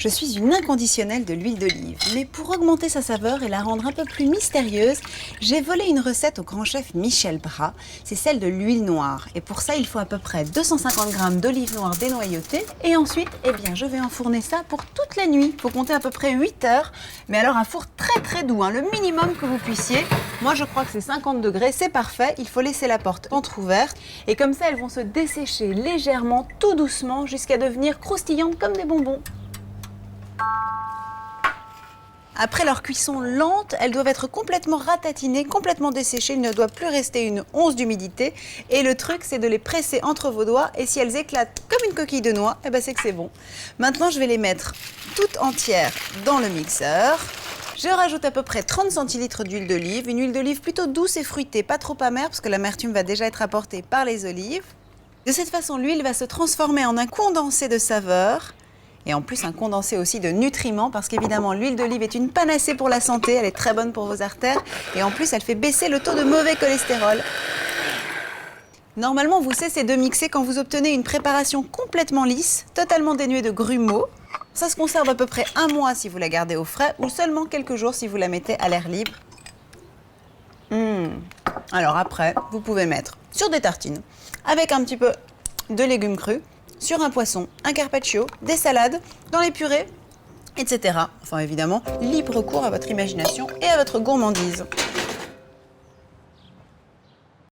Je suis une inconditionnelle de l'huile d'olive, mais pour augmenter sa saveur et la rendre un peu plus mystérieuse, j'ai volé une recette au grand chef Michel Bras, c'est celle de l'huile noire. Et pour ça, il faut à peu près 250 g d'olive noire dénoyautée. Et ensuite, je vais enfourner ça pour toute la nuit. Il faut compter à peu près 8 heures, mais alors un four très doux, le minimum que vous puissiez. Moi, je crois que c'est 50 degrés, c'est parfait. Il faut laisser la porte entrouverte. Et comme ça, elles vont se dessécher légèrement, tout doucement, jusqu'à devenir croustillantes comme des bonbons. Après leur cuisson lente, elles doivent être complètement ratatinées, complètement desséchées. Il ne doit plus rester une once d'humidité. Et le truc, c'est de les presser entre vos doigts. Et si elles éclatent comme une coquille de noix, c'est que c'est bon. Maintenant, je vais les mettre toutes entières dans le mixeur. Je rajoute à peu près 30 centilitres d'huile d'olive. Une huile d'olive plutôt douce et fruitée, pas trop amère, parce que l'amertume va déjà être apportée par les olives. De cette façon, l'huile va se transformer en un condensé de saveur. Et en plus, un condensé aussi de nutriments, parce qu'évidemment, l'huile d'olive est une panacée pour la santé, elle est très bonne pour vos artères, et en plus, elle fait baisser le taux de mauvais cholestérol. Normalement, vous cessez de mixer quand vous obtenez une préparation complètement lisse, totalement dénuée de grumeaux. Ça se conserve à peu près 1 mois si vous la gardez au frais, ou seulement quelques jours si vous la mettez à l'air libre. Alors après, vous pouvez mettre sur des tartines, avec un petit peu de légumes crus, sur un poisson, un carpaccio, des salades, dans les purées, etc. Enfin évidemment, libre cours à votre imagination et à votre gourmandise.